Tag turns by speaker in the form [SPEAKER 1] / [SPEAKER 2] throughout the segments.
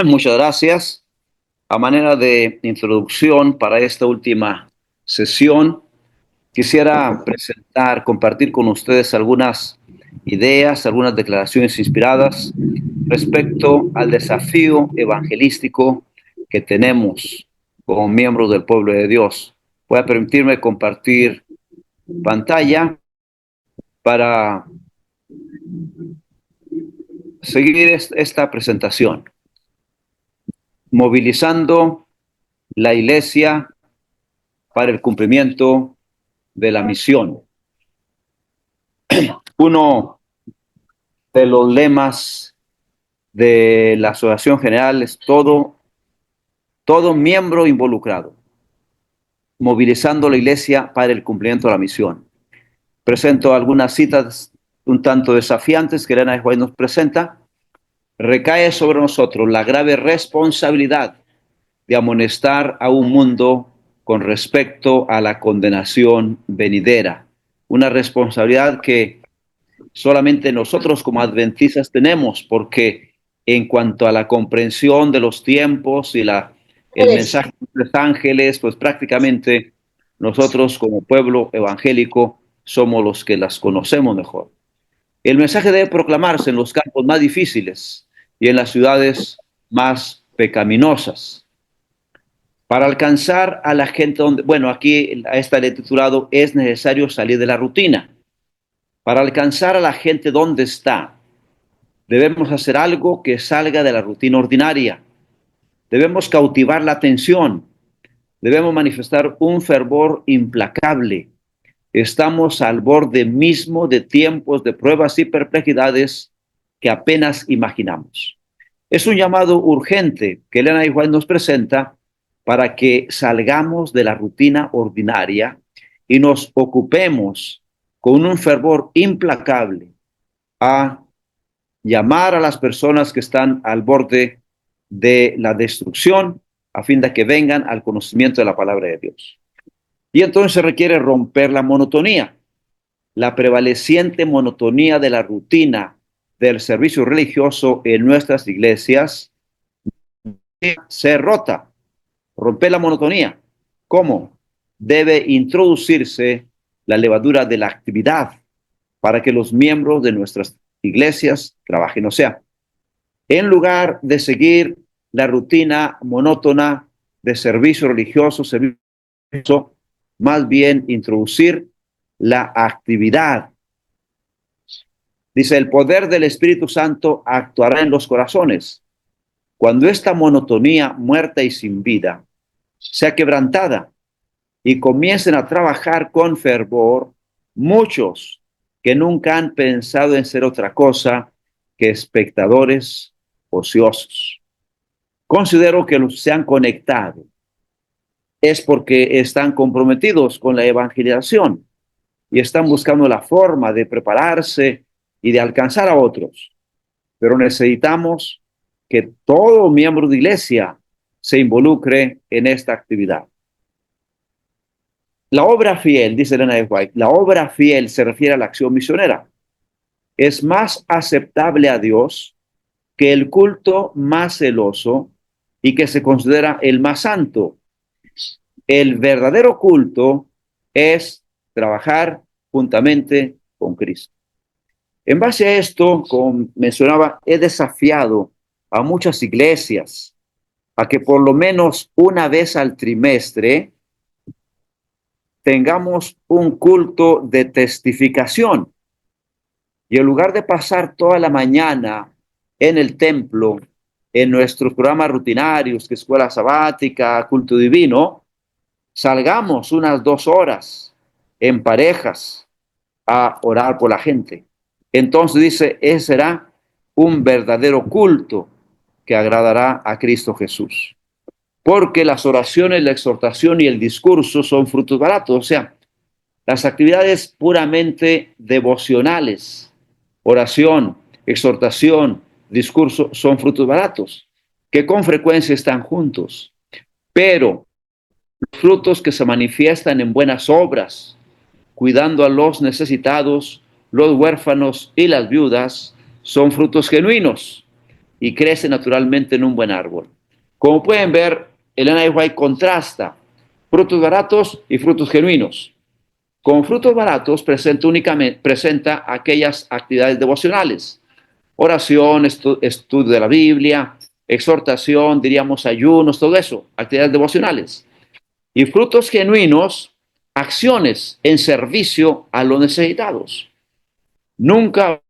[SPEAKER 1] Muchas gracias. A manera de introducción para esta última sesión, quisiera compartir con ustedes algunas ideas, algunas declaraciones inspiradas respecto al desafío evangelístico que tenemos como miembros del pueblo de Dios. Voy a permitirme compartir pantalla para seguir esta presentación, movilizando la iglesia para el cumplimiento de la misión. Uno de los lemas de la Asociación General es todo miembro involucrado, movilizando la iglesia para el cumplimiento de la misión. Presento algunas citas un tanto desafiantes que Elena White nos presenta. Recae sobre nosotros la grave responsabilidad de amonestar a un mundo con respecto a la condenación venidera. Una responsabilidad que solamente nosotros como adventistas tenemos, porque en cuanto a la comprensión de los tiempos y el mensaje de los ángeles, pues prácticamente nosotros como pueblo evangélico somos los que las conocemos mejor. El mensaje debe proclamarse en los campos más difíciles y en las ciudades más pecaminosas. Para alcanzar a la gente aquí a esta le he titulado "Es necesario salir de la rutina". Para alcanzar a la gente donde está, debemos hacer algo que salga de la rutina ordinaria. Debemos cautivar la atención. Debemos manifestar un fervor implacable. Estamos al borde mismo de tiempos de pruebas y perplejidades que apenas imaginamos. Es un llamado urgente que Elena White nos presenta para que salgamos de la rutina ordinaria y nos ocupemos con un fervor implacable a llamar a las personas que están al borde de la destrucción a fin de que vengan al conocimiento de la palabra de Dios. Y entonces se requiere romper la monotonía, la prevaleciente monotonía de la rutina del servicio religioso en nuestras iglesias se rota, romper la monotonía. ¿Cómo? Debe introducirse la levadura de la actividad para que los miembros de nuestras iglesias trabajen. O sea, en lugar de seguir la rutina monótona de servicio religioso, más bien introducir la actividad. Dice, el poder del Espíritu Santo actuará en los corazones. Cuando esta monotonía muerta y sin vida sea quebrantada y comiencen a trabajar con fervor, muchos que nunca han pensado en ser otra cosa que espectadores ociosos. Considero que los que se han conectado es porque están comprometidos con la evangelización y están buscando la forma de prepararse y de alcanzar a otros. Pero necesitamos que todo miembro de iglesia se involucre en esta actividad. La obra fiel, dice Elena de White, la obra fiel se refiere a la acción misionera. Es más aceptable a Dios que el culto más celoso y que se considera el más santo. El verdadero culto es trabajar juntamente con Cristo. En base a esto, como mencionaba, he desafiado a muchas iglesias a que por lo menos una vez al trimestre tengamos un culto de testificación. Y en lugar de pasar toda la mañana en el templo, en nuestros programas rutinarios, que escuela sabática, culto divino, salgamos unas 2 horas en parejas a orar por la gente. Entonces dice, ese será un verdadero culto que agradará a Cristo Jesús. Porque las oraciones, la exhortación y el discurso son frutos baratos. O sea, las actividades puramente devocionales, oración, exhortación, discurso, son frutos baratos, que con frecuencia están juntos. Pero los frutos que se manifiestan en buenas obras, cuidando a los necesitados, los huérfanos y las viudas, son frutos genuinos y crece naturalmente en un buen árbol. Como pueden ver, Elena White contrasta frutos baratos y frutos genuinos. Con frutos baratos presenta aquellas actividades devocionales, oración, estudio de la Biblia, exhortación, diríamos ayunos, todo eso, actividades devocionales. Y frutos genuinos, acciones en servicio a los necesitados. Nunca vamos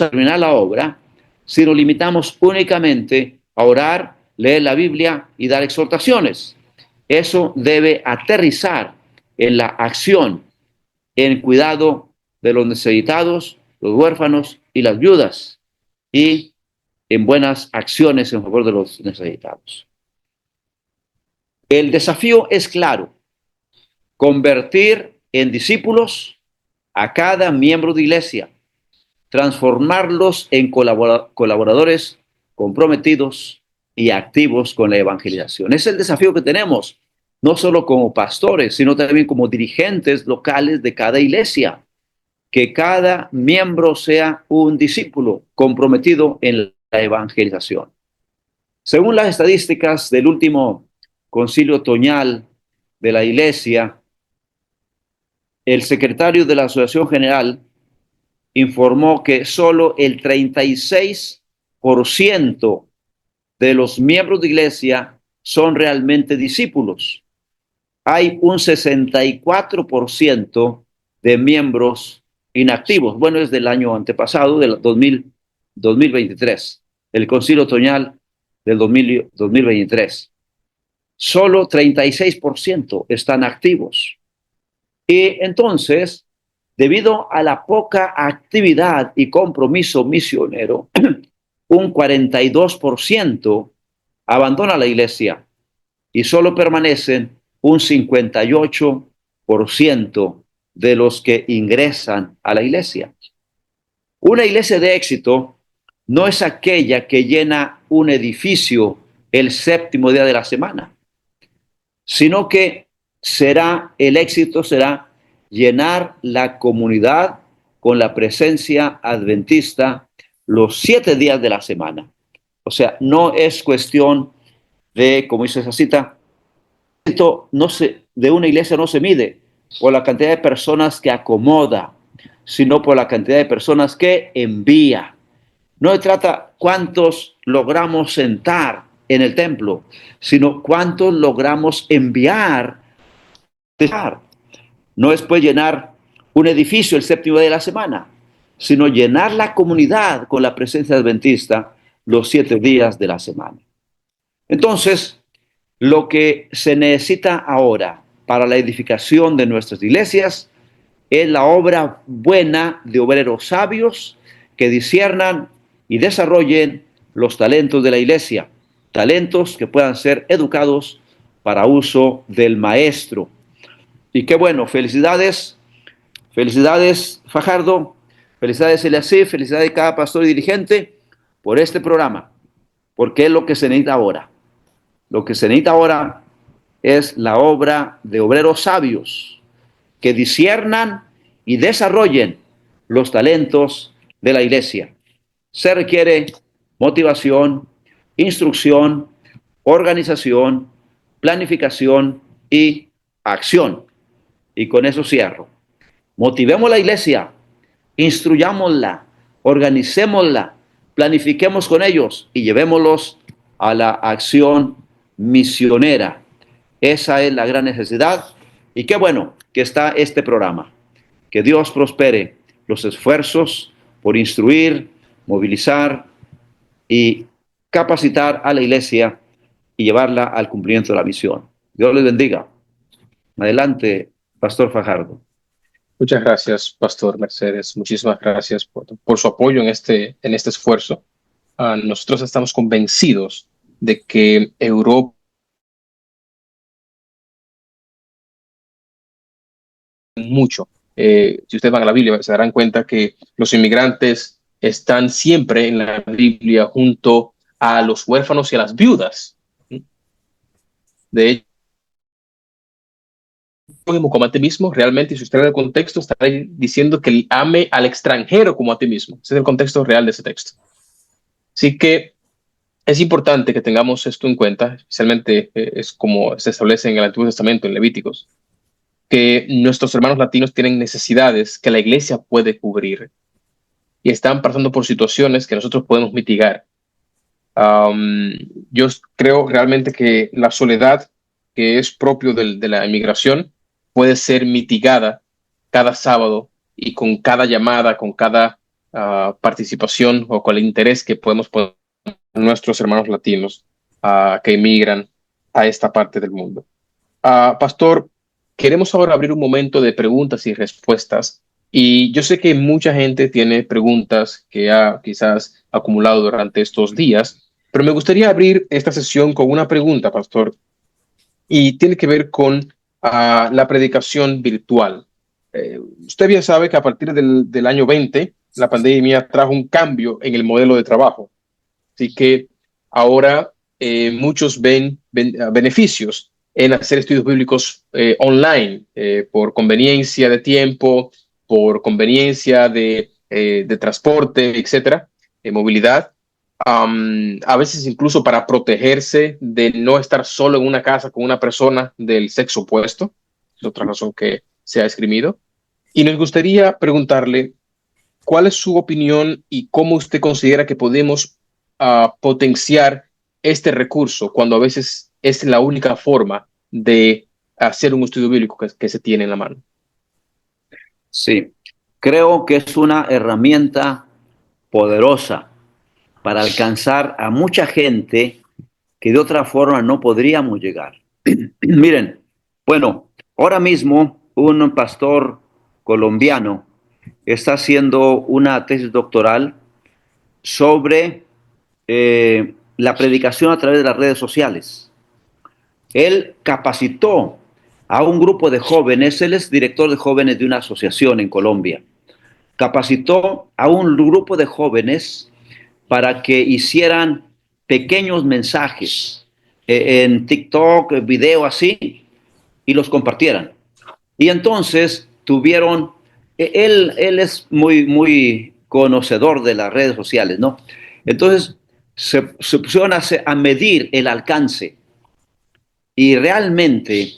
[SPEAKER 1] a terminar la obra si nos limitamos únicamente a orar, leer la Biblia y dar exhortaciones. Eso debe aterrizar en la acción, en cuidado de los necesitados, los huérfanos y las viudas, y en buenas acciones en favor de los necesitados. El desafío es claro: convertir en discípulos a cada miembro de iglesia, transformarlos en colaboradores comprometidos y activos con la evangelización. Es el desafío que tenemos, no solo como pastores, sino también como dirigentes locales de cada iglesia, que cada miembro sea un discípulo comprometido en la evangelización. Según las estadísticas del último concilio otoñal de la iglesia, el secretario de la Asociación General informó que solo el 36% de los miembros de iglesia son realmente discípulos. Hay un 64% de miembros inactivos. Bueno, es del año antepasado, del 2023, el concilio otoñal del 2023. Solo 36% están activos. Y entonces, debido a la poca actividad y compromiso misionero, un 42% abandona la iglesia y solo permanecen un 58% de los que ingresan a la iglesia. Una iglesia de éxito no es aquella que llena un edificio el séptimo día de la semana, sino que el éxito será llenar la comunidad con la presencia adventista los 7 días de la semana. O sea, no es cuestión de, como dice esa cita, de una iglesia no se mide por la cantidad de personas que acomoda, sino por la cantidad de personas que envía. No se trata cuántos logramos sentar en el templo, sino cuántos logramos enviar. No es pues llenar un edificio el séptimo día de la semana, sino llenar la comunidad con la presencia adventista los 7 días de la semana. Entonces, lo que se necesita ahora para la edificación de nuestras iglesias es la obra buena de obreros sabios que disciernan y desarrollen los talentos de la iglesia, talentos que puedan ser educados para uso del maestro. Y qué bueno, felicidades Fajardo, felicidades Eliasif, felicidades cada pastor y dirigente por este programa, porque es lo que se necesita ahora. Lo que se necesita ahora es la obra de obreros sabios que disciernan y desarrollen los talentos de la iglesia. Se requiere motivación, instrucción, organización, planificación y acción. Y con eso cierro. Motivemos la iglesia, instruyámosla, organicémosla, planifiquemos con ellos y llevémoslos a la acción misionera. Esa es la gran necesidad y qué bueno que está este programa. Que Dios prospere los esfuerzos por instruir, movilizar y capacitar a la iglesia y llevarla al cumplimiento de la misión. Dios les bendiga. Adelante, Pastor Fajardo.
[SPEAKER 2] Muchas gracias, Pastor Mercedes. Muchísimas gracias por su apoyo en este esfuerzo. Nosotros estamos convencidos de que Europa mucho. Si ustedes van a la Biblia, se darán cuenta que los inmigrantes están siempre en la Biblia junto a los huérfanos y a las viudas. De hecho, como a ti mismo, realmente, si usted ve el contexto, está diciendo que ame al extranjero como a ti mismo. Ese es el contexto real de ese texto. Así que Es importante que tengamos esto en cuenta, especialmente es como se establece en el Antiguo Testamento, en Levíticos, que nuestros hermanos latinos tienen necesidades que la iglesia puede cubrir y están pasando por situaciones que nosotros podemos mitigar. Um, yo creo realmente que la soledad que es propio de la inmigración puede ser mitigada cada sábado y con cada llamada, con cada participación o con el interés que podemos poner a nuestros hermanos latinos que emigran a esta parte del mundo. Pastor, queremos ahora abrir un momento de preguntas y respuestas. Y yo sé que mucha gente tiene preguntas que ha quizás acumulado durante estos días, pero me gustaría abrir esta sesión con una pregunta, Pastor, y tiene que ver con la predicación virtual. Usted bien sabe que a partir del año 20, la pandemia trajo un cambio en el modelo de trabajo. Así que ahora muchos ven beneficios en hacer estudios bíblicos online por conveniencia de tiempo, por conveniencia de transporte, etcétera, de movilidad. A veces incluso para protegerse de no estar solo en una casa con una persona del sexo opuesto. Es otra razón que se ha esgrimido. Y nos gustaría preguntarle cuál es su opinión y cómo usted considera que podemos potenciar este recurso cuando a veces es la única forma de hacer un estudio bíblico que se tiene en la mano.
[SPEAKER 1] Sí, creo que es una herramienta poderosa para alcanzar a mucha gente que de otra forma no podríamos llegar. Miren, bueno, ahora mismo un pastor colombiano está haciendo una tesis doctoral sobre la predicación a través de las redes sociales. Él capacitó a un grupo de jóvenes, él es director de jóvenes de una asociación en Colombia, capacitó a un grupo de jóvenes para que hicieran pequeños mensajes en TikTok, video así, y los compartieran. Y entonces tuvieron, él es muy conocedor de las redes sociales, ¿no? Entonces se pusieron a medir el alcance y realmente,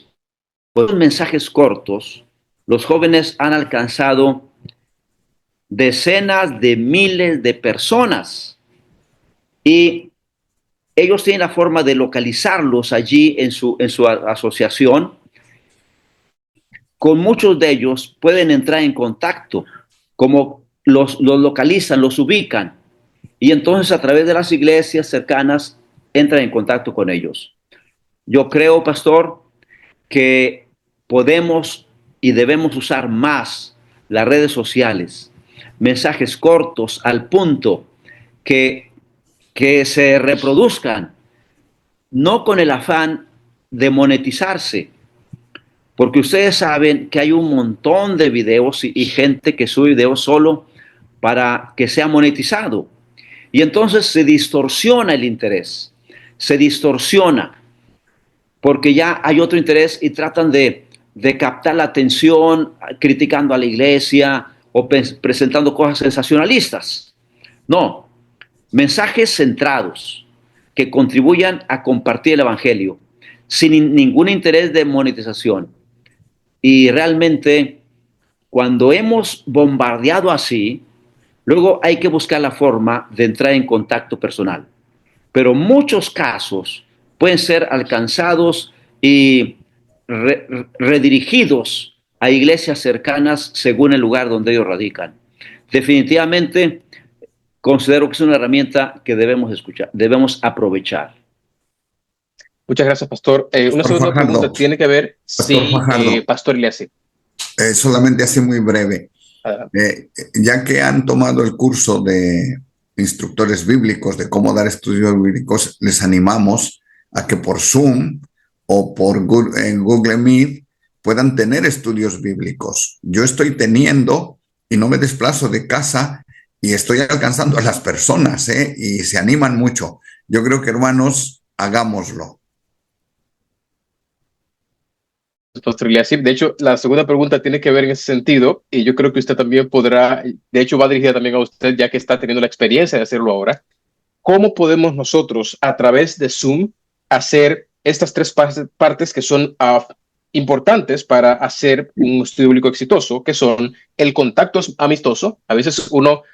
[SPEAKER 1] con mensajes cortos, los jóvenes han alcanzado decenas de miles de personas y ellos tienen la forma de localizarlos allí en su asociación. Con muchos de ellos pueden entrar en contacto, como los localizan, los ubican, y entonces a través de las iglesias cercanas entran en contacto con ellos. Yo creo, pastor, que podemos y debemos usar más las redes sociales, mensajes cortos al punto que se reproduzcan, no con el afán de monetizarse, porque ustedes saben que hay un montón de videos y gente que sube videos solo para que sea monetizado. Y entonces se distorsiona el interés, se distorsiona, porque ya hay otro interés y tratan de captar la atención criticando a la iglesia o presentando cosas sensacionalistas. No, mensajes centrados que contribuyan a compartir el evangelio sin ningún interés de monetización. Y realmente, cuando hemos bombardeado así, luego hay que buscar la forma de entrar en contacto personal. Pero muchos casos pueden ser alcanzados y redirigidos a iglesias cercanas según el lugar donde ellos radican. Definitivamente considero que es una herramienta que debemos escuchar, debemos aprovechar.
[SPEAKER 2] Muchas gracias, Pastor. Una
[SPEAKER 3] Pastor
[SPEAKER 2] segunda pregunta
[SPEAKER 3] Fajardo,
[SPEAKER 2] tiene que ver,
[SPEAKER 3] Pastor
[SPEAKER 2] sí,
[SPEAKER 3] Fajardo,
[SPEAKER 2] Pastor Eliassi.
[SPEAKER 3] solamente así muy breve. Ya que han tomado el curso de instructores bíblicos de cómo dar estudios bíblicos, les animamos a que por Zoom o por en Google Meet puedan tener estudios bíblicos. Yo estoy teniendo y no me desplazo de casa y estoy alcanzando a las personas, y se animan mucho. Yo creo que, hermanos, hagámoslo.
[SPEAKER 2] Pastor Eliassi. De hecho, la segunda pregunta tiene que ver en ese sentido y yo creo que usted también podrá, de hecho va dirigida también a usted ya que está teniendo la experiencia de hacerlo ahora. ¿cómo podemos nosotros a través de Zoom hacer estas tres partes que son importantes para hacer un estudio bíblico exitoso, que son el contacto amistoso? A veces uno,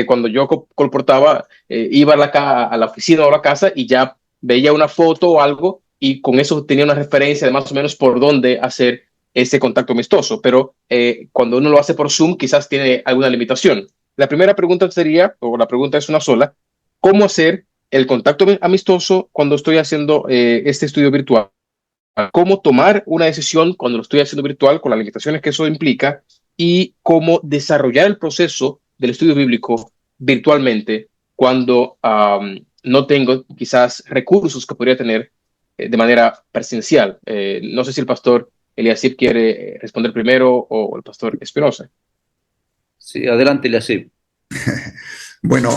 [SPEAKER 2] cuando yo colportaba, iba a la oficina o a la casa y ya veía una foto o algo y con eso tenía una referencia de más o menos por dónde hacer ese contacto amistoso, pero cuando uno lo hace por Zoom quizás tiene alguna limitación. La primera pregunta sería, o la pregunta es una sola: ¿cómo hacer el contacto amistoso cuando estoy haciendo este estudio virtual? ¿Cómo tomar una decisión cuando lo estoy haciendo virtual con las limitaciones que eso implica? Y cómo desarrollar el proceso del estudio bíblico virtualmente cuando no tengo quizás recursos que podría tener de manera presencial. No sé si el pastor Eliasib quiere responder primero o el pastor Espinosa.
[SPEAKER 1] Sí, adelante, Eliasib.
[SPEAKER 3] Bueno,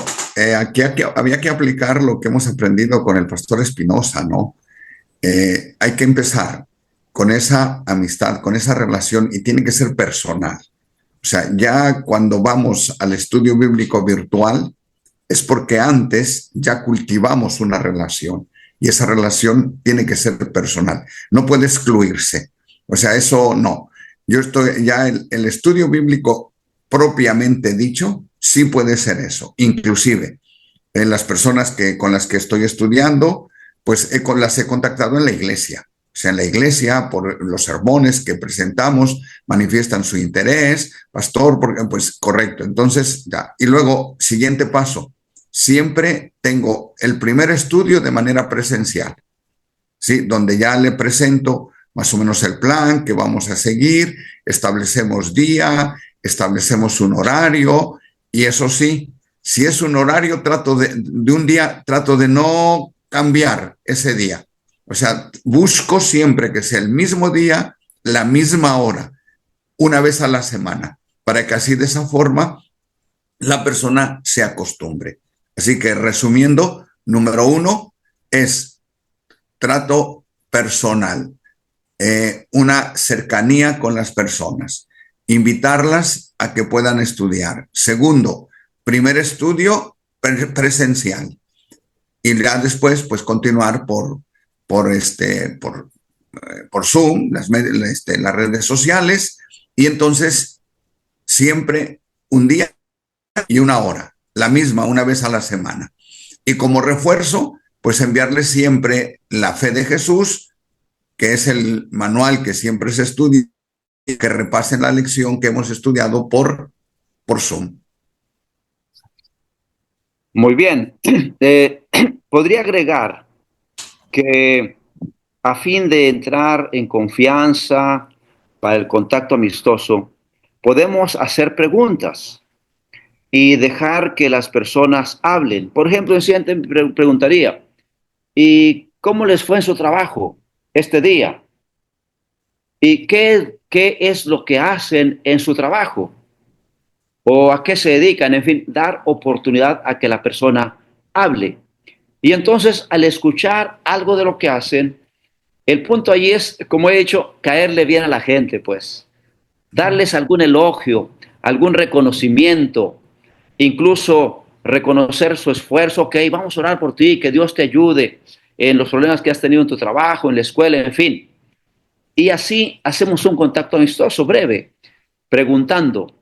[SPEAKER 3] aquí había que aplicar lo que hemos aprendido con el pastor Espinosa, ¿no? Hay que empezar con esa amistad, con esa relación, y tiene que ser personal. O sea, ya cuando vamos al estudio bíblico virtual es porque antes ya cultivamos una relación y esa relación tiene que ser personal. No puede excluirse. O sea, eso no. Yo estoy ya el estudio bíblico propiamente dicho sí puede ser eso. Inclusive en las personas con las que estoy estudiando, pues las he contactado en la iglesia. O sea, en la iglesia, por los sermones que presentamos, manifiestan su interés, pastor, porque, pues correcto. Entonces, ya. Y luego, siguiente paso, siempre tengo el primer estudio de manera presencial, ¿sí? Donde ya le presento más o menos el plan que vamos a seguir, establecemos día, establecemos un horario, y eso sí, si es un horario, trato de un día, trato de no cambiar ese día. O sea, busco siempre que sea el mismo día, la misma hora, una vez a la semana, para que así de esa forma la persona se acostumbre. Así que resumiendo, número 1 es trato personal, una cercanía con las personas, invitarlas a que puedan estudiar. Segundo, primer estudio presencial, y ya después pues continuar por Zoom, las redes sociales, y entonces siempre un día y una hora, la misma, una vez a la semana. Y como refuerzo, pues enviarles siempre la fe de Jesús, que es el manual que siempre se estudia, y que repasen la lección que hemos estudiado por Zoom.
[SPEAKER 1] Muy bien. Podría agregar que a fin de entrar en confianza para el contacto amistoso, podemos hacer preguntas y dejar que las personas hablen. Por ejemplo, el siguiente preguntaría: ¿y cómo les fue en su trabajo este día? ¿Y qué es lo que hacen en su trabajo? ¿O a qué se dedican? En fin, dar oportunidad a que la persona hable. Y entonces, al escuchar algo de lo que hacen, el punto allí es, como he dicho, caerle bien a la gente, pues. Darles algún elogio, algún reconocimiento, incluso reconocer su esfuerzo. Ok, vamos a orar por ti, que Dios te ayude en los problemas que has tenido en tu trabajo, en la escuela, en fin. Y así hacemos un contacto amistoso breve, preguntando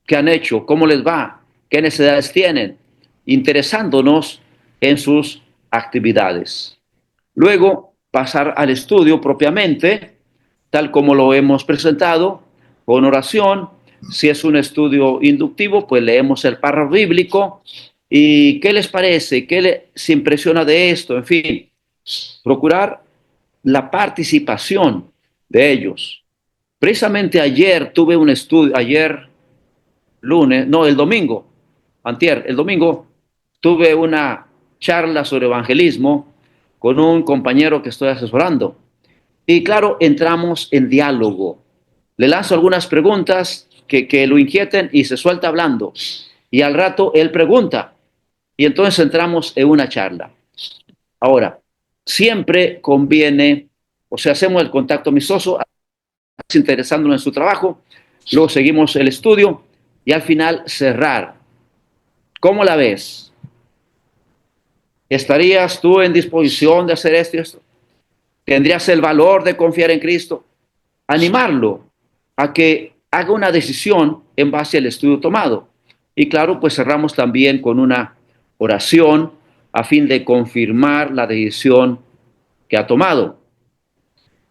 [SPEAKER 1] qué han hecho, cómo les va, qué necesidades tienen, interesándonos en sus actividades. Luego, pasar al estudio propiamente, tal como lo hemos presentado, con oración. Si es un estudio inductivo, pues leemos el párrafo bíblico. ¿Y qué les parece? ¿Qué se impresiona de esto? En fin, procurar la participación de ellos. Precisamente ayer tuve un estudio, ayer lunes, no, el domingo, el domingo tuve una charla sobre evangelismo con un compañero que estoy asesorando. Y claro, entramos en diálogo. Le lanzo algunas preguntas que lo inquieten y se suelta hablando. Y al rato él pregunta. Y entonces entramos en una charla. Ahora, siempre conviene, o sea, hacemos el contacto amistoso, interesándonos en su trabajo, luego seguimos el estudio y al final cerrar. ¿Cómo la ves? ¿Estarías tú en disposición de hacer esto y esto? ¿Tendrías el valor de confiar en Cristo? Animarlo a que haga una decisión en base al estudio tomado. Y claro, pues cerramos también con una oración a fin de confirmar la decisión que ha tomado.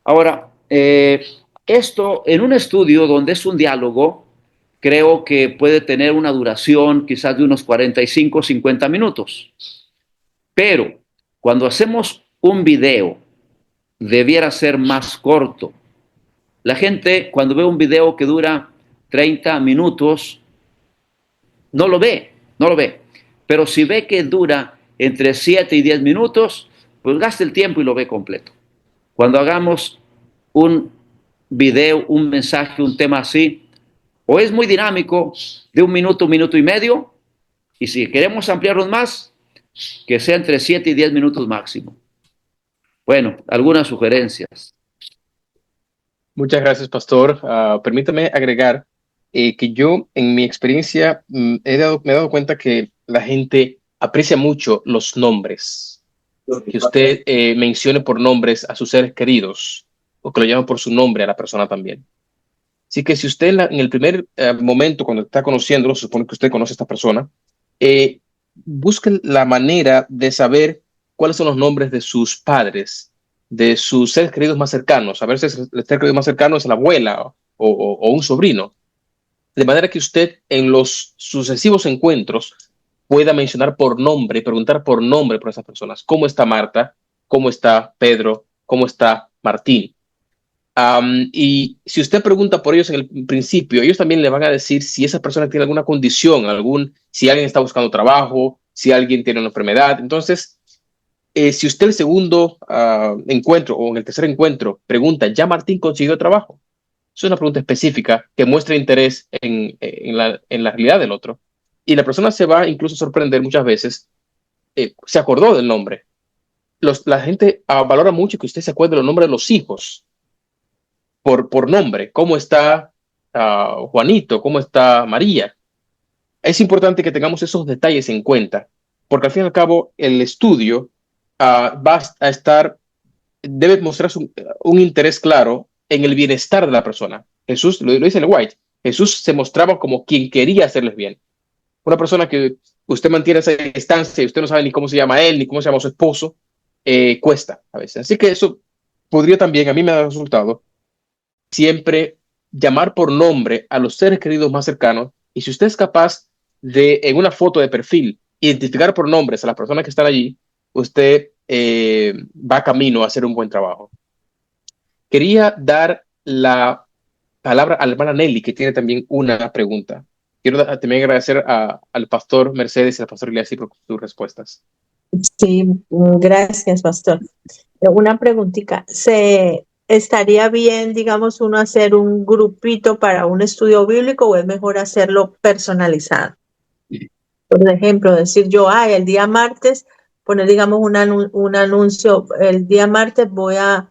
[SPEAKER 1] Ahora, esto en un estudio donde es un diálogo, creo que puede tener una duración quizás de unos 45 o 50 minutos. Pero cuando hacemos un video, debiera ser más corto. La gente cuando ve un video que dura 30 minutos, no lo ve. Pero si ve que dura entre 7 y 10 minutos, pues gasta el tiempo y lo ve completo. Cuando hagamos un video, un mensaje, un tema así, o es muy dinámico, de un minuto y medio, y si queremos ampliarlos más, que sea entre 7 y 10 minutos máximo. Bueno, algunas sugerencias.
[SPEAKER 2] Muchas gracias, pastor. Permítame agregar que yo, en mi experiencia, me he dado cuenta que la gente aprecia mucho los nombres. Que usted mencione por nombres a sus seres queridos o que lo llame por su nombre a la persona también. Así que si usted en el primer momento, cuando está conociéndolo, se supone que usted conoce a esta persona, busque la manera de saber cuáles son los nombres de sus padres, de sus seres queridos más cercanos. A veces el ser querido más cercano es la abuela o un sobrino. De manera que usted en los sucesivos encuentros pueda mencionar por nombre, preguntar por nombre por esas personas. ¿Cómo está Marta? ¿Cómo está Pedro? ¿Cómo está Martín? Y si usted pregunta por ellos en el principio, ellos también le van a decir si esa persona tiene alguna condición, si alguien está buscando trabajo, si alguien tiene una enfermedad. Entonces, si usted el segundo encuentro o en el tercer encuentro pregunta, ¿ya Martín consiguió trabajo? Es una pregunta específica que muestra interés en la realidad del otro. Y la persona se va incluso a sorprender muchas veces, se acordó del nombre. La gente valora mucho que usted se acuerde del nombre de los hijos por nombre. ¿Cómo está Juanito? ¿Cómo está María? Es importante que tengamos esos detalles en cuenta, porque al fin y al cabo el estudio va a estar, debe mostrar un interés claro en el bienestar de la persona. Jesús, lo dice el White, Jesús se mostraba como quien quería hacerles bien. Una persona que usted mantiene esa distancia y usted no sabe ni cómo se llama él, ni cómo se llama su esposo, cuesta a veces. Así que eso podría también, a mí me ha resultado, siempre llamar por nombre a los seres queridos más cercanos, y si usted es capaz de, en una foto de perfil, identificar por nombres a las personas que están allí, usted va camino a hacer un buen trabajo. Quería dar la palabra a la hermana Nelly, que tiene también una pregunta. Quiero también agradecer al pastor Mercedes y al pastor Elias por sus respuestas.
[SPEAKER 4] Sí, gracias, pastor. Una preguntita. ¿Estaría bien, digamos, uno hacer un grupito para un estudio bíblico o es mejor hacerlo personalizado? Por ejemplo, decir yo, el día martes, poner, digamos, un anuncio, el día martes voy a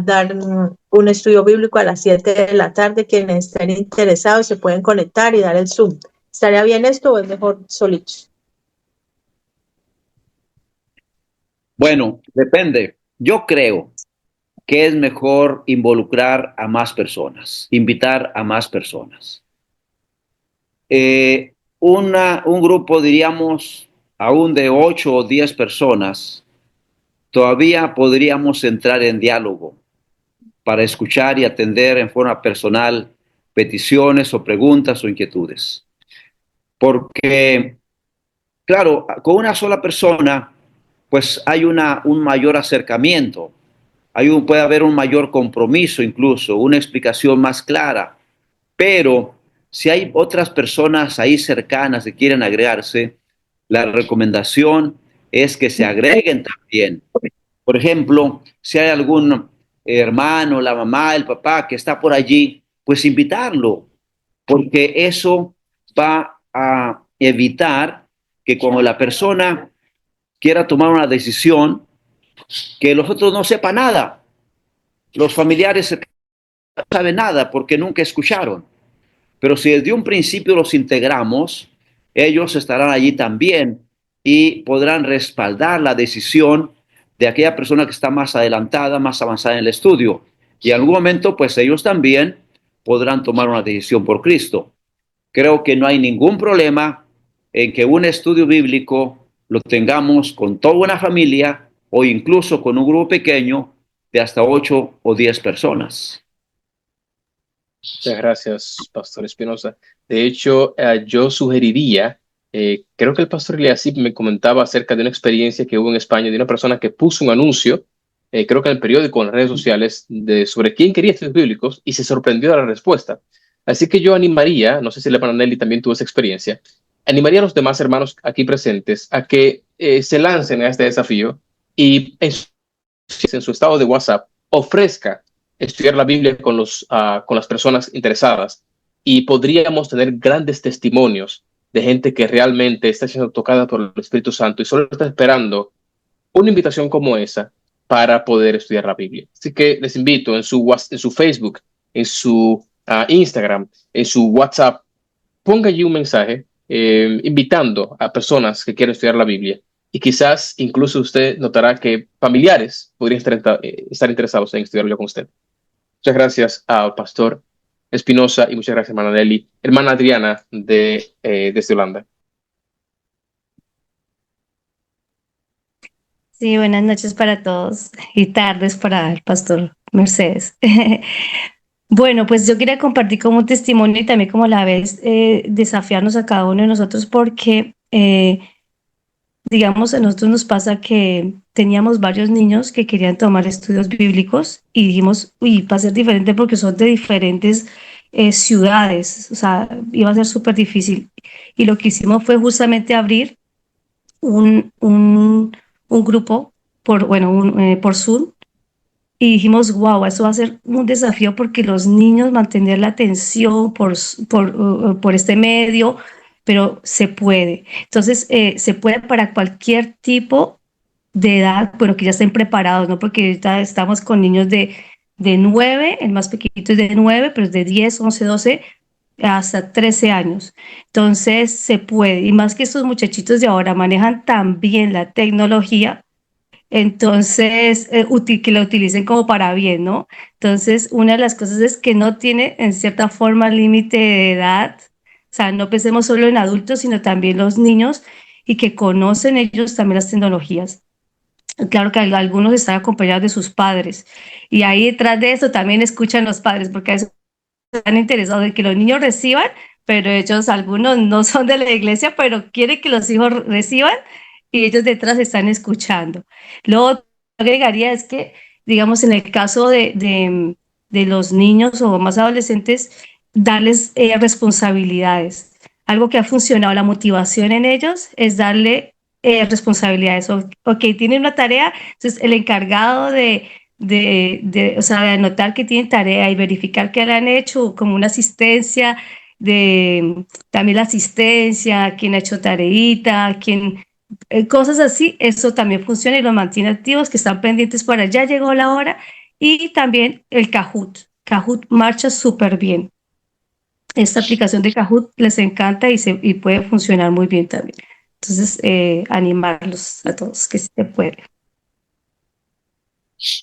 [SPEAKER 4] dar un estudio bíblico a las 7 de la tarde, quienes estén interesados se pueden conectar y dar el Zoom. ¿Estaría bien esto o es mejor solitos?
[SPEAKER 1] Bueno, depende. Yo creo que es mejor involucrar a más personas, invitar a más personas. Un grupo, diríamos, aún de 8 o 10 personas, todavía podríamos entrar en diálogo para escuchar y atender en forma personal peticiones o preguntas o inquietudes. Porque, claro, con una sola persona, pues hay un mayor acercamiento, puede haber un mayor compromiso incluso, una explicación más clara, pero si hay otras personas ahí cercanas que quieren agregarse, la recomendación es que se agreguen también. Por ejemplo, si hay algún hermano, la mamá, el papá que está por allí, pues invitarlo, porque eso va a evitar que cuando la persona quiera tomar una decisión, que los otros no sepan nada. Los familiares no saben nada porque nunca escucharon. Pero si desde un principio los integramos, ellos estarán allí también y podrán respaldar la decisión de aquella persona que está más adelantada, más avanzada en el estudio. Y en algún momento, pues ellos también podrán tomar una decisión por Cristo. Creo que no hay ningún problema en que un estudio bíblico lo tengamos con toda una familia o incluso con un grupo pequeño de hasta 8 o 10 personas.
[SPEAKER 2] Muchas gracias, Pastor Espinosa. De hecho, yo sugeriría, creo que el Pastor Eliasib me comentaba acerca de una experiencia que hubo en España de una persona que puso un anuncio, creo que en el periódico, en las redes sociales, sobre quién quería estudios bíblicos y se sorprendió de la respuesta. Así que yo animaría, no sé si la hermana Nelly también tuvo esa experiencia, animaría a los demás hermanos aquí presentes a que se lancen a este desafío y en su estado de WhatsApp ofrezca estudiar la Biblia con las personas interesadas y podríamos tener grandes testimonios de gente que realmente está siendo tocada por el Espíritu Santo y solo está esperando una invitación como esa para poder estudiar la Biblia. Así que les invito en su Facebook, en su Instagram, en su WhatsApp, ponga allí un mensaje invitando a personas que quieren estudiar la Biblia. Y quizás incluso usted notará que familiares podrían estar interesados en estudiarlo con usted. Muchas gracias al pastor Espinosa y muchas gracias, hermana Nelly. Hermana Adriana, desde Holanda.
[SPEAKER 5] Sí, buenas noches para todos y tardes para el pastor Mercedes. Bueno, pues yo quería compartir como testimonio y también como a la vez desafiarnos a cada uno de nosotros porque, digamos, a nosotros nos pasa que teníamos varios niños que querían tomar estudios bíblicos y dijimos, uy, va a ser diferente porque son de diferentes ciudades, o sea, iba a ser súper difícil. Y lo que hicimos fue justamente abrir un grupo por Zoom y dijimos, wow, eso va a ser un desafío porque los niños mantener la atención por este medio, pero se puede. Entonces, se puede para cualquier tipo de edad, bueno, que ya estén preparados, ¿no? Porque ahorita estamos con niños de 9, el más pequeñito es de 9, pero es de 10, 11, 12, hasta 13 años. Entonces se puede, y más que estos muchachitos de ahora manejan tan bien la tecnología, entonces que la utilicen como para bien, ¿no? Entonces una de las cosas es que no tiene en cierta forma límite de edad, o sea, no pensemos solo en adultos, sino también los niños y que conocen ellos también las tecnologías. Claro que algunos están acompañados de sus padres y ahí detrás de eso también escuchan los padres, porque a veces están interesados en que los niños reciban, pero ellos, algunos no son de la iglesia, pero quieren que los hijos reciban y ellos detrás están escuchando. Lo otro que agregaría es que, digamos, en el caso de los niños o más adolescentes, darles responsabilidades. Algo que ha funcionado, la motivación en ellos es darle responsabilidades. Ok, tienen una tarea, entonces el encargado o sea, de anotar que tienen tarea y verificar que la han hecho, como una asistencia, también la asistencia, quién ha hecho tareita, cosas así, eso también funciona y los mantiene activos, que están pendientes para ya llegó la hora. Y también el Kahoot. Kahoot marcha súper bien. Esta aplicación de Kahoot les encanta y puede funcionar muy bien también. Entonces, animarlos a todos que se puede.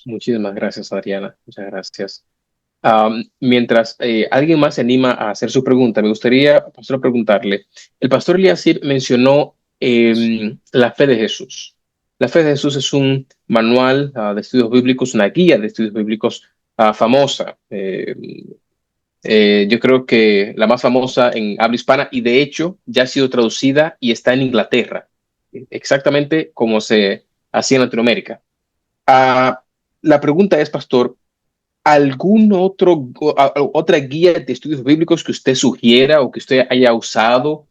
[SPEAKER 2] Muchísimas gracias, Adriana. Muchas gracias. Mientras alguien más se anima a hacer su pregunta, me gustaría, pastor, preguntarle. El pastor Eliasib mencionó la fe de Jesús. La fe de Jesús es un manual de estudios bíblicos, una guía de estudios bíblicos famosa. Yo creo que la más famosa en habla hispana y de hecho ya ha sido traducida y está en Inglaterra, exactamente como se hacía en Latinoamérica. La pregunta es, pastor, otra guía de estudios bíblicos que usted sugiera o que usted haya usado,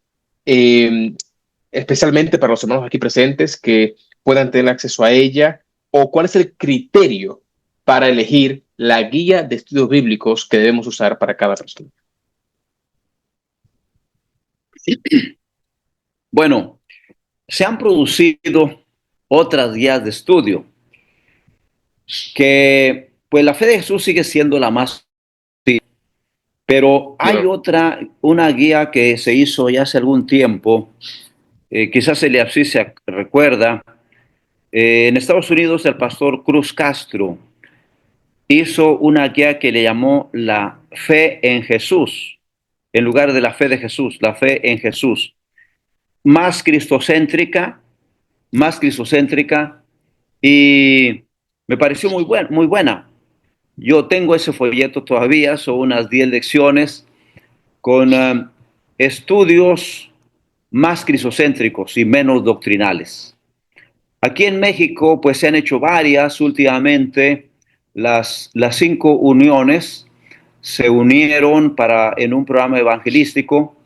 [SPEAKER 2] especialmente para los hermanos aquí presentes que puedan tener acceso a ella? ¿O cuál es el criterio para elegir la guía de estudios bíblicos que debemos usar para cada persona?
[SPEAKER 1] Bueno, se han producido otras guías de estudio que, pues la fe de Jesús sigue siendo la más, pero hay una guía que se hizo ya hace algún tiempo quizás Eliapsis se recuerda, en Estados Unidos el pastor Cruz Castro hizo una guía que le llamó la fe en Jesús, en lugar de la fe de Jesús, la fe en Jesús. Más cristocéntrica, y me pareció muy buena. Yo tengo ese folleto todavía, son unas 10 lecciones con estudios más cristocéntricos y menos doctrinales. Aquí en México, pues se han hecho varias últimamente. Las 5 uniones se unieron en un programa evangelístico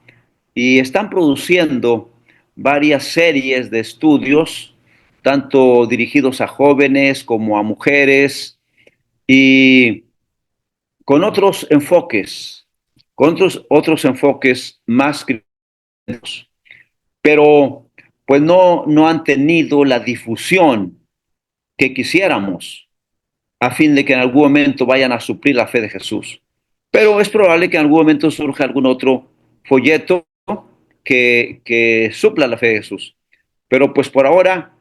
[SPEAKER 1] y están produciendo varias series de estudios, tanto dirigidos a jóvenes como a mujeres, y con otros enfoques más críticos, pero pues no han tenido la difusión que quisiéramos, a fin de que en algún momento vayan a suplir la fe de Jesús. Pero es probable que en algún momento surja algún otro folleto que supla la fe de Jesús. Pero pues por ahora,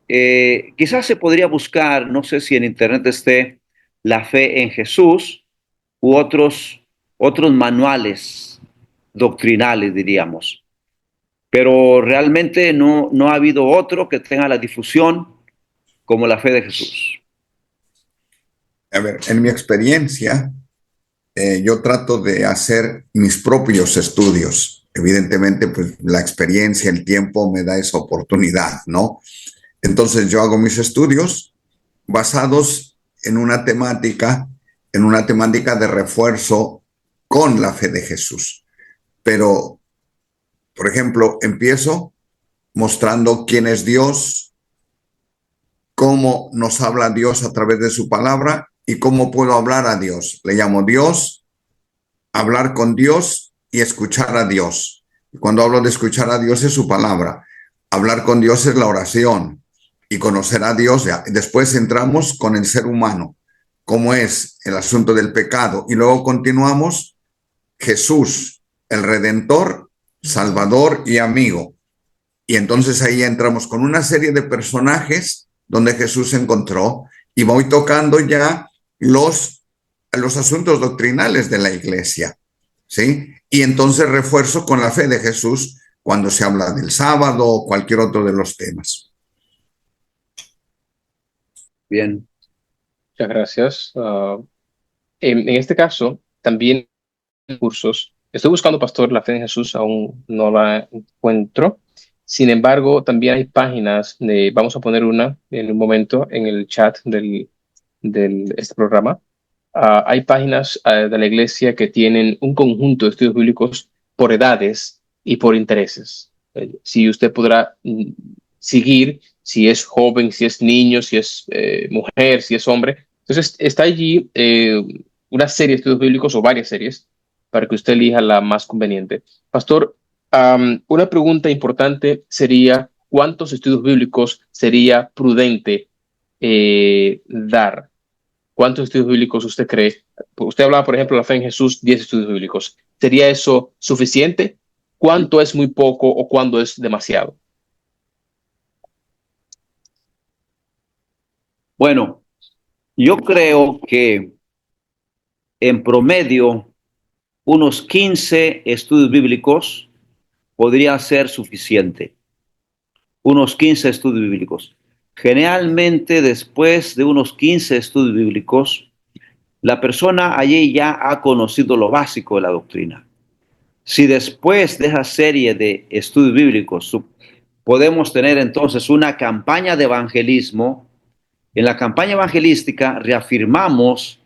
[SPEAKER 1] quizás se podría buscar, no sé si en internet esté, la fe en Jesús u otros manuales doctrinales, diríamos. Pero realmente no ha habido otro que tenga la difusión como la fe de Jesús.
[SPEAKER 3] A ver, en mi experiencia, yo trato de hacer mis propios estudios. Evidentemente, pues la experiencia, el tiempo me da esa oportunidad, ¿no? Entonces yo hago mis estudios basados en una temática de refuerzo con la fe de Jesús. Pero, por ejemplo, empiezo mostrando quién es Dios, cómo nos habla Dios a través de su palabra y cómo puedo hablar a Dios. Le llamo Dios, hablar con Dios y escuchar a Dios. Y cuando hablo de escuchar a Dios es su palabra. Hablar con Dios es la oración y conocer a Dios. Después entramos con el ser humano, cómo es el asunto del pecado. Y luego continuamos Jesús, el Redentor, Salvador y amigo. Y entonces ahí entramos con una serie de personajes donde Jesús se encontró y voy tocando ya los asuntos doctrinales de la iglesia, ¿sí? Y entonces refuerzo con la fe de Jesús cuando se habla del sábado o cualquier otro de los temas.
[SPEAKER 1] Bien.
[SPEAKER 2] Muchas gracias. En este caso, también cursos. Estoy buscando, pastor, la fe en Jesús, aún no la encuentro. Sin embargo, también hay páginas, vamos a poner una en un momento en el chat este programa. Hay páginas de la iglesia que tienen un conjunto de estudios bíblicos por edades y por intereses. Si usted podrá seguir, si es joven, si es niño, si es mujer, si es hombre. Entonces, está allí una serie de estudios bíblicos o varias series para que usted elija la más conveniente. Pastor, una pregunta importante sería, ¿cuántos estudios bíblicos sería prudente dar? ¿Cuántos estudios bíblicos usted cree? Usted hablaba, por ejemplo, de la fe en Jesús, 10 estudios bíblicos. ¿Sería eso suficiente? ¿Cuánto es muy poco o cuándo es demasiado?
[SPEAKER 1] Bueno, yo creo que en promedio unos 15 estudios bíblicos podría ser suficiente. Unos 15 estudios bíblicos. Generalmente después de unos 15 estudios bíblicos, la persona allí ya ha conocido lo básico de la doctrina. Si después de esa serie de estudios bíblicos podemos tener entonces una campaña de evangelismo, en la campaña evangelística reafirmamos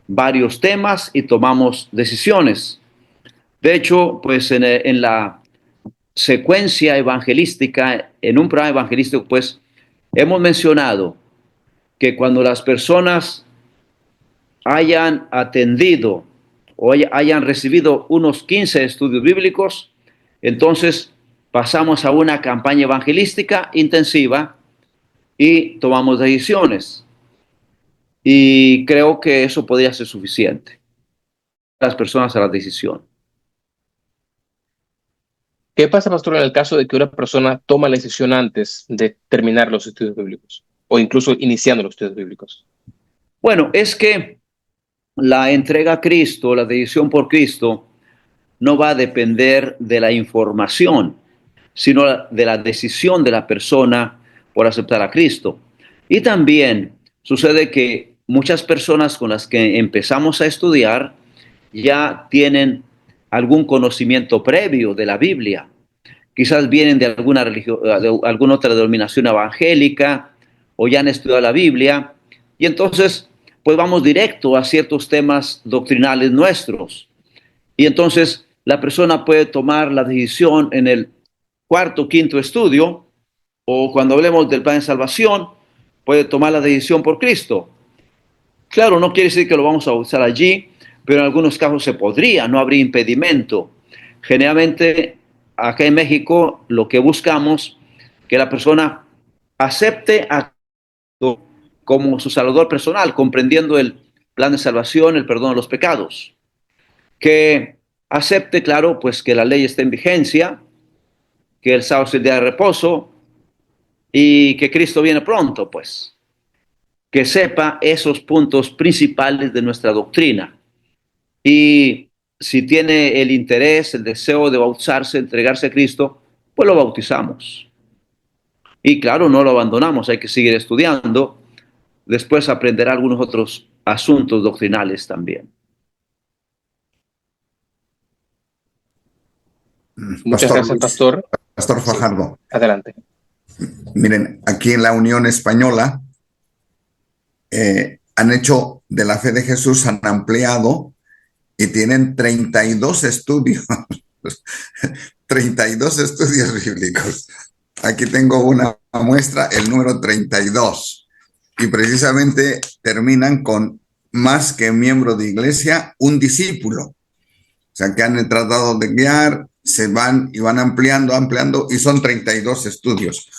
[SPEAKER 1] varios temas y tomamos decisiones. De hecho, pues en la secuencia evangelística, en un programa evangelístico, pues hemos mencionado que cuando las personas hayan atendido o hayan recibido unos 15 estudios bíblicos, entonces pasamos a una campaña evangelística intensiva y tomamos decisiones. Y creo que eso podría ser suficiente. Las personas a la decisión.
[SPEAKER 2] ¿Qué pasa, pastor, en el caso de que una persona toma la decisión antes de terminar los estudios bíblicos o incluso iniciando los estudios bíblicos?
[SPEAKER 1] Bueno, es que la entrega a Cristo, la decisión por Cristo, no va a depender de la información, sino de la decisión de la persona por aceptar a Cristo. Y también sucede que muchas personas con las que empezamos a estudiar ya tienen algún conocimiento previo de la Biblia. Quizás vienen de alguna religión, de alguna otra denominación evangélica, o ya han estudiado la Biblia, y entonces pues vamos directo a ciertos temas doctrinales nuestros. Y entonces la persona puede tomar la decisión en el cuarto o quinto estudio, o cuando hablemos del plan de salvación, puede tomar la decisión por Cristo. Claro, no quiere decir que lo vamos a usar allí, pero en algunos casos se podría, no habría impedimento. Generalmente, acá en México, lo que buscamos que la persona acepte a Cristo como su salvador personal, comprendiendo el plan de salvación, el perdón de los pecados. Que acepte, claro, pues que la ley está en vigencia, que el sábado es el día de reposo y que Cristo viene pronto, pues. Que sepa esos puntos principales de nuestra doctrina. Y si tiene el interés, el deseo de bautizarse, entregarse a Cristo, pues lo bautizamos. Y claro, no lo abandonamos, hay que seguir estudiando. Después aprenderá algunos otros asuntos doctrinales también.
[SPEAKER 2] Muchas gracias, pastor.
[SPEAKER 3] Pastor Fajardo.
[SPEAKER 2] Sí, adelante.
[SPEAKER 3] Miren, aquí en la Unión Española han hecho de la fe de Jesús, han ampliado y tienen 32 estudios, 32 estudios bíblicos. Aquí tengo una muestra, el número 32, y precisamente terminan con más que miembro de iglesia, un discípulo. O sea, que han tratado de guiar, se van y van ampliando, y son 32 estudios.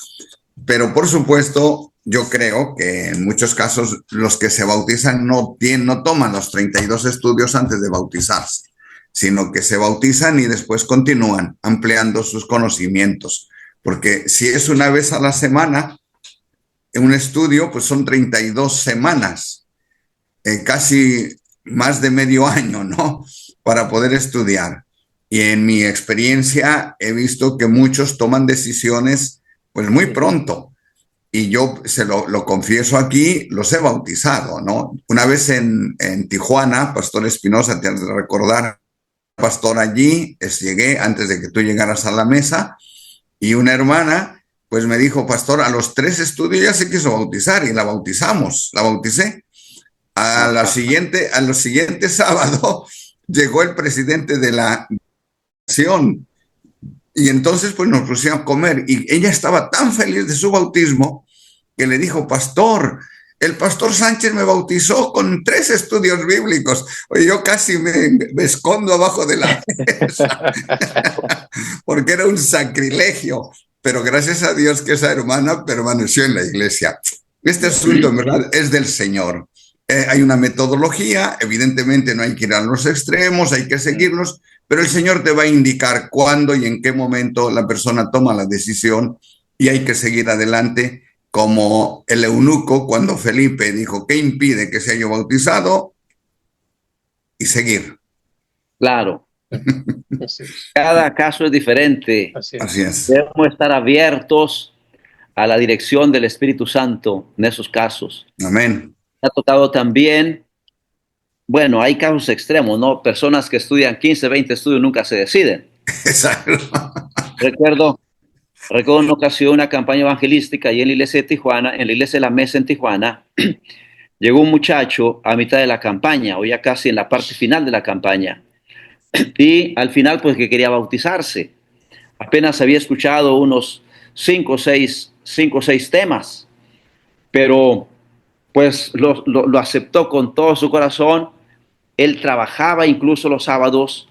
[SPEAKER 3] Pero por supuesto, yo creo que en muchos casos los que se bautizan no toman los 32 estudios antes de bautizarse, sino que se bautizan y después continúan ampliando sus conocimientos. Porque si es una vez a la semana, en un estudio, pues son 32 semanas, casi más de medio año, ¿no? Para poder estudiar. Y en mi experiencia he visto que muchos toman decisiones pues muy pronto. Y yo se lo confieso aquí, los he bautizado, ¿no? Una vez en Tijuana, Pastor Espinosa, te has de recordar, pastor allí, llegué antes de que tú llegaras a la mesa, y una hermana pues me dijo, pastor, a los 3 estudios ya se quiso bautizar, y la bauticé. Al siguiente sábado llegó el presidente de la nación, y entonces pues nos pusimos a comer, y ella estaba tan feliz de su bautismo que le dijo, pastor, el pastor Sánchez me bautizó con 3 estudios bíblicos. Oye, yo casi me escondo abajo de la mesa porque era un sacrilegio, pero gracias a Dios que esa hermana permaneció en la iglesia. Este asunto, en verdad, es del Señor. Hay una metodología, evidentemente no hay que ir a los extremos, hay que seguirlos, pero el Señor te va a indicar cuándo y en qué momento la persona toma la decisión, y hay que seguir adelante, como el eunuco cuando Felipe dijo, ¿qué impide que sea yo bautizado? Y seguir.
[SPEAKER 1] Claro. Cada caso es diferente.
[SPEAKER 3] Así es.
[SPEAKER 1] Debemos estar abiertos a la dirección del Espíritu Santo en esos casos.
[SPEAKER 3] Amén.
[SPEAKER 1] Ha tocado también, bueno, hay casos extremos, ¿no? Personas que estudian 15, 20 estudios nunca se deciden.
[SPEAKER 3] Exacto.
[SPEAKER 1] Recuerdo una ocasión, una campaña evangelística y en la iglesia de Tijuana, en la iglesia de la Mesa en Tijuana, llegó un muchacho a mitad de la campaña, o ya casi en la parte final de la campaña, y al final pues que quería bautizarse. Apenas había escuchado unos 5 o 6 temas, pero pues lo aceptó con todo su corazón. Él trabajaba incluso los sábados,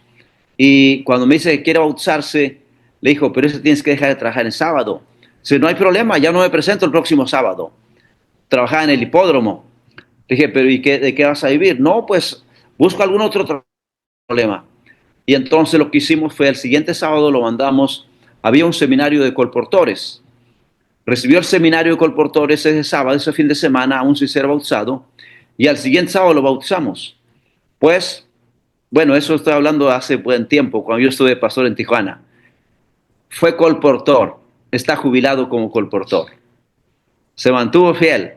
[SPEAKER 1] y cuando me dice que quiere bautizarse, le dijo, pero eso tienes que dejar de trabajar en sábado. Dice, no hay problema, ya no me presento el próximo sábado. Trabajaba en el hipódromo. Le dije, pero ¿y de qué vas a vivir? No, pues busco algún otro problema. Y entonces lo que hicimos fue el siguiente sábado lo mandamos había un seminario de colportores. Recibió el seminario de colportores ese sábado, ese fin de semana, aún sin ser bautizado, y al siguiente sábado lo bautizamos. Pues, bueno, eso estoy hablando hace buen tiempo, cuando yo estuve pastor en Tijuana. Fue colportor, está jubilado como colportor. Se mantuvo fiel.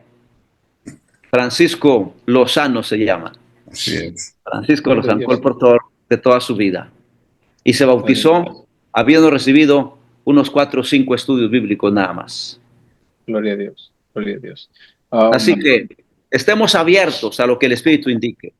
[SPEAKER 1] Francisco Lozano se llama.
[SPEAKER 3] Así es.
[SPEAKER 1] Francisco Lozano, colportor de toda su vida. Y se bautizó habiendo recibido unos 4 o 5 estudios bíblicos nada más.
[SPEAKER 2] Gloria a Dios, gloria a Dios.
[SPEAKER 1] Así que estemos abiertos a lo que el Espíritu indique.